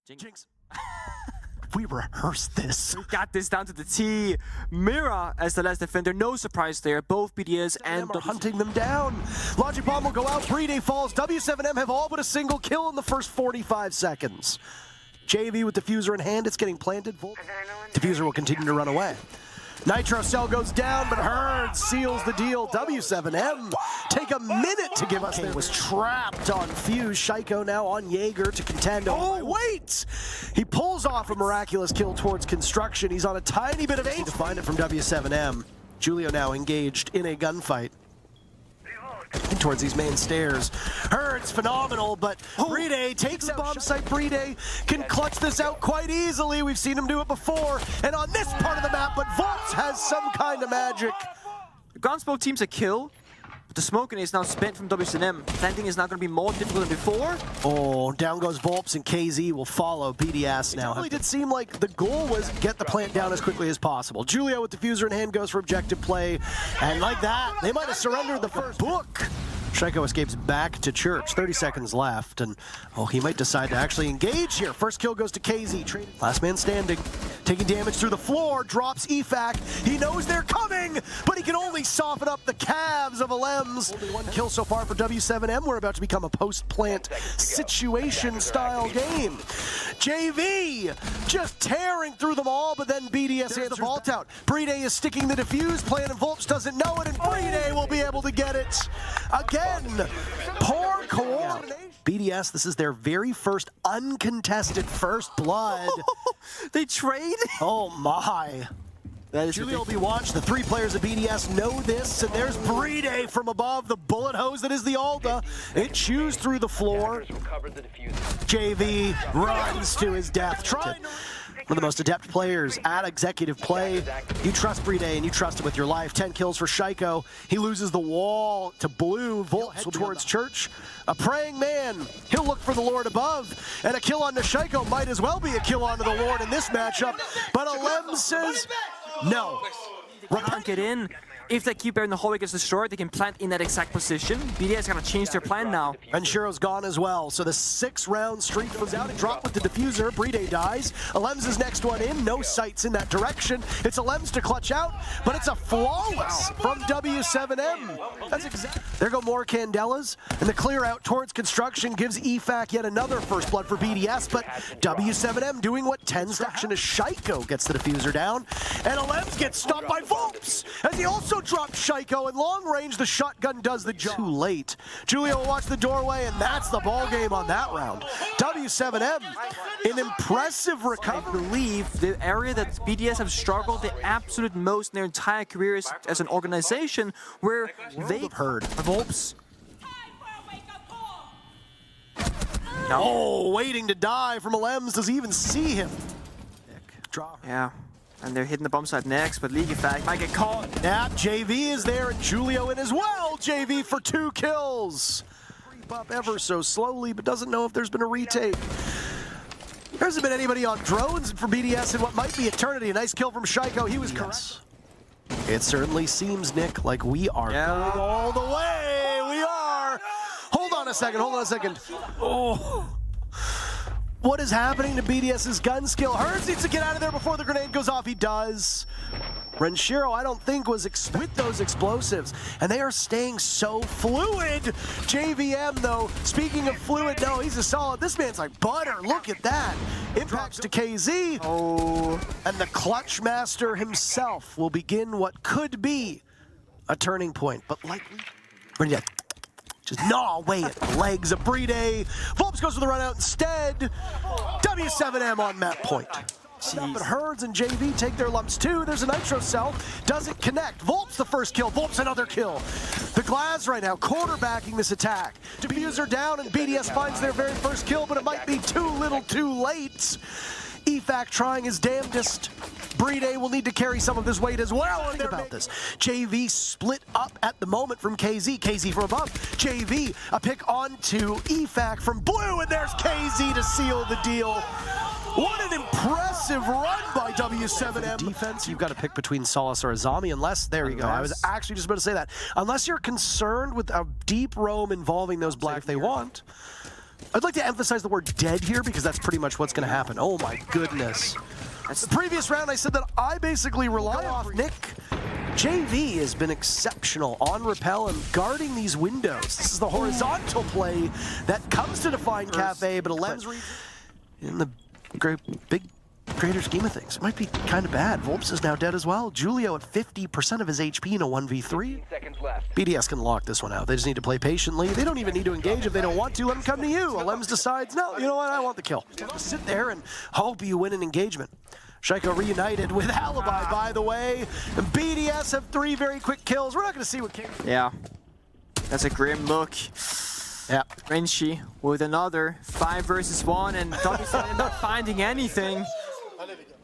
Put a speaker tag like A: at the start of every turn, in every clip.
A: Jinx. We rehearsed this.
B: We got this down to the T. Mira as the last defender, no surprise there. Both BDS and
A: are hunting them down. Logic Bomb will go out, Brede falls. W7M have all but a single kill in the first 45 seconds. JV with Diffuser in hand, it's getting planted. Diffuser will continue to run away. Nitro Cell goes down, but Herd seals the deal. W7M take a minute to give us there. Was trapped on Fuse. Shaiko now on Jaeger to contend. Oh, wait! He pulls off a miraculous kill towards Construction. He's on a tiny bit of aim to find it from W7M. Julio now engaged in a gunfight towards these main stairs. Herd's phenomenal, but Brede takes the bomb site. Brede can clutch this out quite easily. We've seen him do it before, and on this part of the map, but Volts has some kind of magic.
B: Gunsmoke teams a kill, but the smoking is now spent from W7M. Planting is now going to be more difficult than before.
A: Oh, down goes Volps, and KZ will follow BDS now. It really did seem like the goal was get the plant down as quickly as possible. Julio with Diffuser in hand goes for objective play, and like that, they might have surrendered the first book. Shaiko escapes back to Church, 30 seconds left, and oh, he might decide to actually engage here. First kill goes to KZ, last man standing, taking damage through the floor, drops EFAC. He knows they're coming, but he can only soften up the calves of Alems. Only one kill so far for W7M. We're about to become a post-plant situation-style game. JV just tearing through them all, but then BDS answers the vault out. Brede is sticking the defuse plan, and Volps doesn't know it, and Brede will be able to get it again. Poor coordination. BDS, this is their very first uncontested first blood.
B: They trade?
A: Oh my. That is Julio will be watched. The three players of BDS know this, and there's Brede from above, the bullet hose that is the Alda. It chews through the floor. JV runs to his death. One of the most adept players at executive play. You trust Brede and you trust him with your life. 10 kills for Shaiko. He loses the wall to Blue. Volts towards Church. A praying man. He'll look for the Lord above. And a kill onto Shaiko might as well be a kill onto the Lord in this matchup. But Alem says no.
B: They can't get in. If they keep there and the hallway gets destroyed, they can plant in that exact position. BDS is going to change their plan now.
A: And Shiro's gone as well, so the 6-round streak comes out and drop with the diffuser. Brede dies. Alems is next one in. No sights in that direction. It's Alems to clutch out, but it's a flawless from W7M. That's exactly. There go more Candelas, and the clear out towards Construction gives EFAC yet another first blood for BDS, but W7M doing what tends to action as Shaiko gets the diffuser down, and Alems gets stopped by Volps, as he also dropped Shaiko. In long range, the shotgun does the job. Too late. Julio will watch the doorway, and that's the ball game on that round. W7M, an impressive recovery.
B: I believe the area that BDS have struggled the absolute most in their entire careers as an organization, where they've heard Volps.
A: Oh, waiting to die from Alems. Does he even see him?
B: Yeah. And they're hitting the bomb site next, but League Effect might get caught.
A: Yeah, JV is there, and Julio in as well. JV for 2 kills. Creep up ever so slowly, but doesn't know if there's been a retake. There hasn't been anybody on drones for BDS in what might be eternity. A nice kill from Shaiko. He was correct. It certainly seems, Nick, like we are going all the way. We are. Hold on a second. Hold on a second. Oh. What is happening to BDS's gun skill? Hurts needs to get out of there before the grenade goes off. He does. Renshiro, I don't think, was with those explosives, and they are staying so fluid. JVM, though, speaking of fluid, no, he's a solid. This man's like butter. Look at that. Impacts to KZ. Oh, and the clutch master himself will begin what could be a turning point, but likely. Just gnaw away at the legs of Brede. Volps goes for the run out instead. W7M on map point. But Herds and JV take their lumps too. There's a Nitro Cell. Doesn't connect. Volps the first kill. Volps another kill. The Glass right now quarterbacking this attack. Diffuser down, and BDS finds their very first kill, but it might be too little too late. EFAC trying his damnedest. Brede will need to carry some of this weight as well. Think about this. JV split up at the moment from KZ. KZ from above. JV, a pick onto EFAC from Blue, and there's KZ to seal the deal. What an impressive run by W7M. Defense, you've got to pick between Solace or Azami, unless, there you go, I was actually just about to say that. Unless you're concerned with a deep roam involving those black they want. I'd like to emphasize the word dead here because that's pretty much what's going to happen. Oh my goodness. That's the previous round I said that I basically rely off Nick. JV has been exceptional on rappel and guarding these windows. This is the horizontal play that comes to define Cafe, but Alem's in the greater scheme of things, it might be kind of bad. Volps is now dead as well. Julio at 50% of his HP in a 1v3. BDS can lock this one out. They just need to play patiently. They don't even need to engage if they don't want to. Let them come to you. Alems decides, no, you know what, I want the kill. Sit there and hope you win an engagement. SiegeGG reunited with Alibi, by the way. And BDS have 3 very quick kills. We're not going to see what King...
B: Yeah, that's a grim look.
A: Yeah.
B: Renshi with another 5 versus 1, and W7M not finding anything.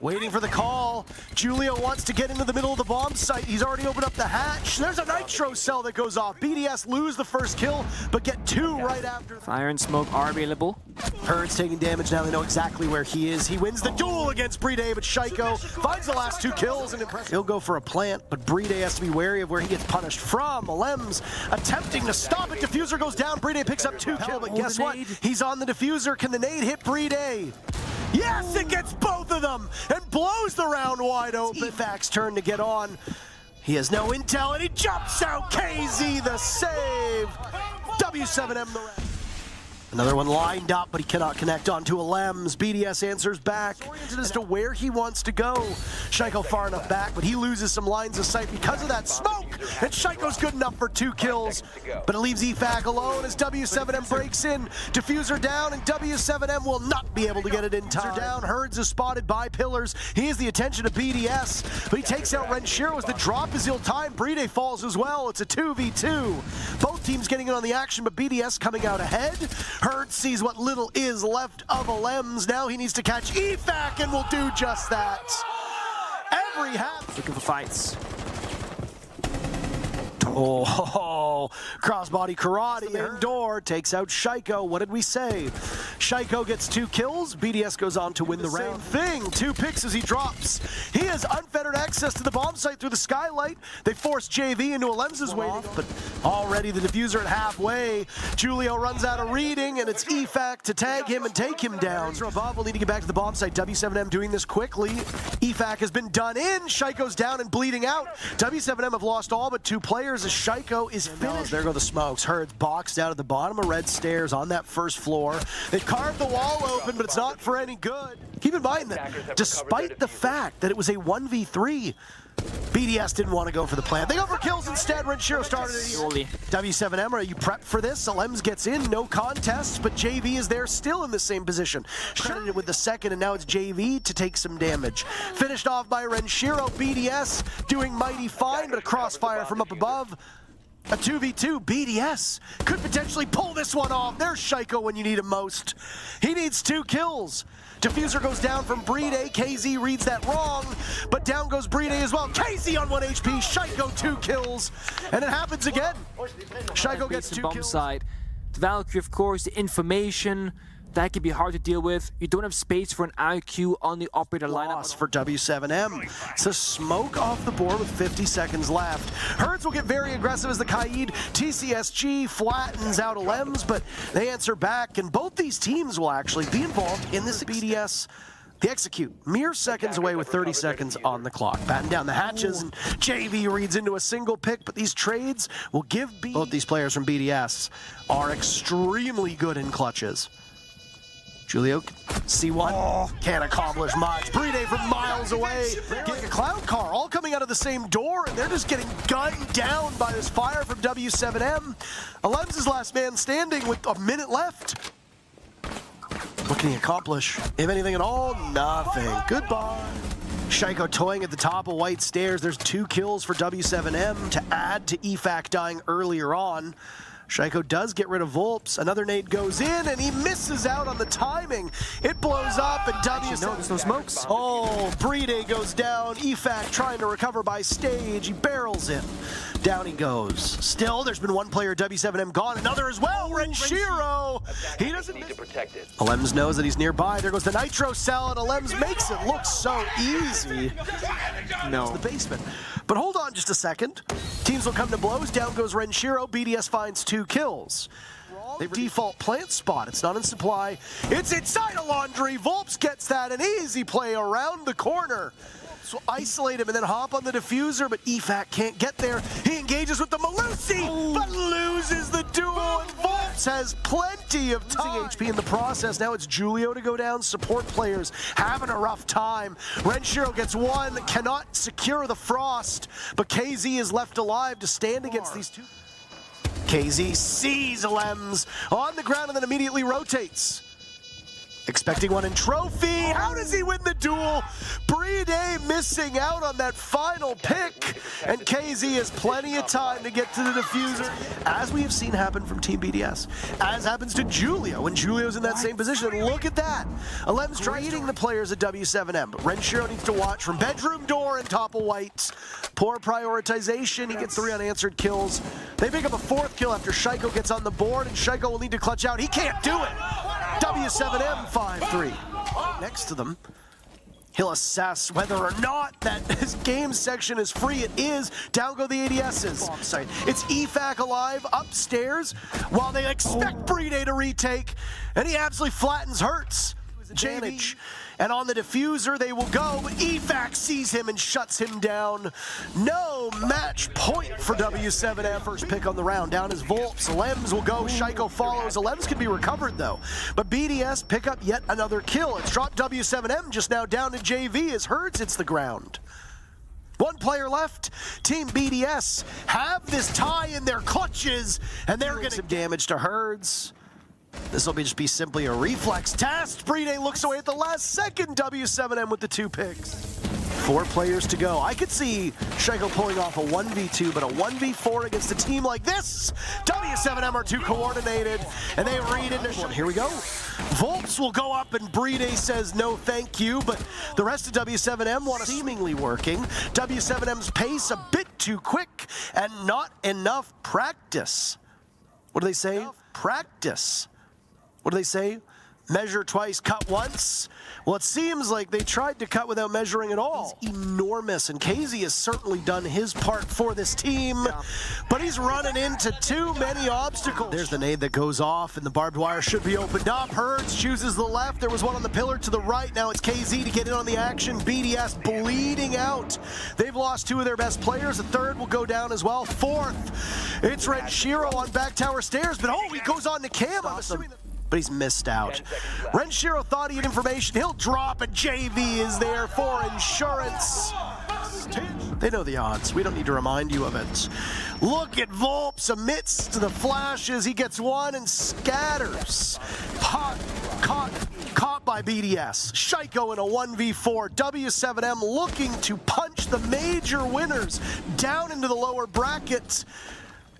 A: Waiting for the call. Julio wants to get into the middle of the bomb site. He's already opened up the hatch. There's a nitro cell that goes off. BDS lose the first kill, but get 2 right after.
B: Fire and smoke are available.
A: Herd's taking damage now. They know exactly where he is. He wins the duel against Brede, but SiegeGG finds the last 2 kills and impressive. He'll go for a plant, but Brede has to be wary of where he gets punished from. Alems attempting to stop it. Diffuser goes down. Brede picks up 2 kills, but guess what? He's on the diffuser. Can the nade hit Brede? Yes, it gets both of them and blows the round wide open. Efac's turn to get on. He has no intel and he jumps out. KZ the save. W7M the rest. Another one lined up, but he cannot connect onto Alems. BDS answers back as to where he wants to go. SiegeGG far enough back, but he loses some lines of sight because of that smoke. And SiegeGG's good enough for 2 kills, but it leaves Efac alone as W7M breaks in. Diffuser down, and W7M will not be able to get it in time. Down, Herds is spotted by pillars. He has the attention of BDS, but he takes out Renshiro as the drop is ill-timed. Brede falls as well. It's a 2v2. Both teams getting in on the action, but BDS coming out ahead. Herd sees what little is left of Alems. Now he needs to catch Efac and will do just that. Every half.
B: Looking for fights.
A: Oh, crossbody karate. Indoor takes out SiegeGG. What did we say? SiegeGG gets 2 kills. BDS goes on to win the round. Same thing. 2 picks as he drops. He has unfettered access to the bomb site through the skylight. They force JV into Alem's waiting, but already the diffuser at halfway. Julio runs out of reading, and it's Efac to tag him and take him down. Above, we'll need to get back to the bomb site. W7M doing this quickly. Efac has been done in. SiegeGG's down and bleeding out. W7M have lost all but 2 players as SiegeGG is finished. There go the smokes. Herd's boxed out at the bottom of red stairs on that first floor. They've carved the wall open, but it's not for any good. Keep in mind that despite the fact that it was a 1v3, BDS didn't want to go for the plant. They go for kills instead. Renshiro started it. W7M, are you prepped for this? Alems gets in, no contest, but JV is there still in the same position. Credited with the second, and now it's JV to take some damage. Finished off by Renshiro. BDS doing mighty fine, but a crossfire from up above. A 2v2, BDS could potentially pull this one off. There's SiegeGG when you need him most. He needs 2 kills. Diffuser goes down from Brede. KZ reads that wrong, but down goes Brede as well. KZ on 1 HP. SiegeGG 2 kills, and it happens again. SiegeGG gets 2 kills.
B: Side. The Valkyrie, of course, the information. That can be hard to deal with. You don't have space for an IQ on the operator lineup.
A: For W7M. It's a smoke off the board with 50 seconds left. Herds will get very aggressive as the Kaid TCSG flattens out Alems, but they answer back, and both these teams will actually be involved in this BDS. They execute mere seconds away with 30 seconds on the clock. Batten down the hatches, and JV reads into a single pick, but these trades will give both these players from BDS are extremely good in clutches. Julio, C1, can't accomplish much. Brede from miles away, getting a cloud car, all coming out of the same door, and they're just getting gunned down by this fire from W7M. Alems' last man standing with a minute left. What can he accomplish? If anything at all, nothing. Goodbye. SiegeGG toying at the top of white stairs. There's 2 kills for W7M to add to Efac dying earlier on. SiegeGG does get rid of Volps. Another nade goes in, and he misses out on the timing. It blows up, and W7M...
B: No, there's no smokes.
A: Oh, Brede goes down. Efac trying to recover by stage. He barrels in. Down he goes. Still, there's been 1 player, W7M, gone. Another as well, Renshiro. He doesn't need to protect it. Alems knows that he's nearby. There goes the nitro cell, and Alems makes it look so easy.
B: No.
A: It's the basement. But hold on just a second. Teams will come to blows. Down goes Renshiro. BDS finds 2 kills. They default plant spot. It's not in supply. It's inside of Laundry. Volps gets that. An easy play around the corner. So isolate him and then hop on the diffuser, but EFAC can't get there. He engages with the Malusi, but loses the duel, and Volps has plenty of time. Losing HP in the process. Now it's Julio to go down. Support players having a rough time. Renshiro gets one, cannot secure the Frost, but KZ is left alive to stand against these two. KZ sees Lems on the ground and then immediately rotates. Expecting one in trophy. How does he win the duel? Brede missing out on that final pick. And KZ has plenty of time to get to the diffuser. As we have seen happen from Team BDS. As happens to Julio when Julio's in that same position. And look at that. Alem's trading the players at W7M. But Renshiro needs to watch from bedroom door and topple white. Poor prioritization. He gets 3 unanswered kills. They pick up a 4th kill after Shaiko gets on the board. And Shaiko will need to clutch out. He can't do it. W7M 5-3. Next to them, he'll assess whether or not that his game section is free. It is. Down go the ADSs. It's EFAC alive upstairs while they expect Brede to retake, and he absolutely flattens Hurts. Advantage. And on the diffuser they will go, but EFAC sees him and shuts him down. No match point for W7M. First pick on the round. Down is Volps. Lems will go. Shaiko follows. Lems can be recovered though. But BDS pick up yet another kill. It's dropped W7M just now down to JV as Hurts hits the ground. 1 player left. Team BDS have this tie in their clutches, and they're going to damage to Herds. This will just be simply a reflex test. Brede looks away at the last second. W7M with the 2 picks. 4 players to go. I could see Shaiko pulling off a 1v2, but a 1v4 against a team like this. W7M are too coordinated, and they read into one. Here we go. Volps will go up, and Brede says no thank you, but the rest of W7M want to seemingly working. W7M's pace a bit too quick, and not enough practice. What do they say? Practice. What do they say? Measure twice, cut once. Well, it seems like they tried to cut without measuring at all. He's enormous, and KZ has certainly done his part for this team, but he's running into too many obstacles. There's the nade that goes off, and the barbed wire should be opened up. Herds chooses the left. There was one on the pillar to the right. Now it's KZ to get in on the action. BDS bleeding out. They've lost 2 of their best players. A 3rd will go down as well. 4th, it's Renshiro on back tower stairs, but oh, he goes on to Cam. I'm assuming but he's missed out. Renshiro thought he had information. He'll drop, and JV is there for insurance. They know the odds. We don't need to remind you of it. Look at Volps amidst the flashes. He gets one and scatters. Caught by BDS. Shaiko in a 1v4. W7M looking to punch the major winners down into the lower bracket.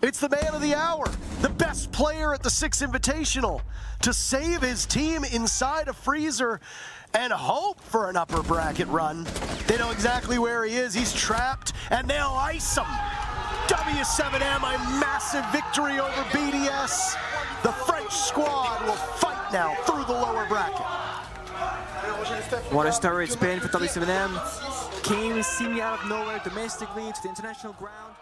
A: It's the man of the hour, the best player at the Six Invitational, to save his team inside a freezer and hope for an upper bracket run. They know exactly where he is. He's trapped, and they'll ice him. W7M, a massive victory over BDS. The French squad will fight now through the lower bracket.
B: What a story it's been for W7M. Came seemingly out of nowhere domestically to the international ground.